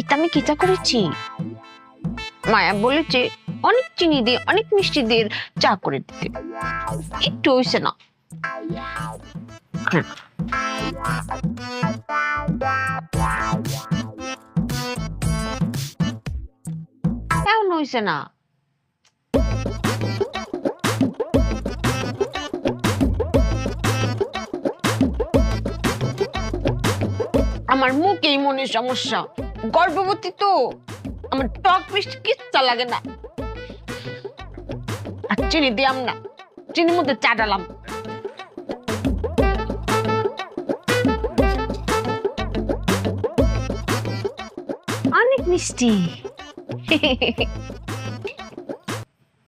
এটা আমি কিটা করেছি? মায়া বলেছে অনেক চিনি দিয়ে অনেক মিষ্টি দিয়ে চা করে দিতে, একটু হইছে না। কেমন হইছে না? আমার মুখেই মনে সমস্যা, গর্ভবতী তো, আমার টক মিষ্টি কিচ্ছা লাগে না। আর চিনি দিয়াম না, চিনির মধ্যে চা ডালাম। অনেক মিষ্টি।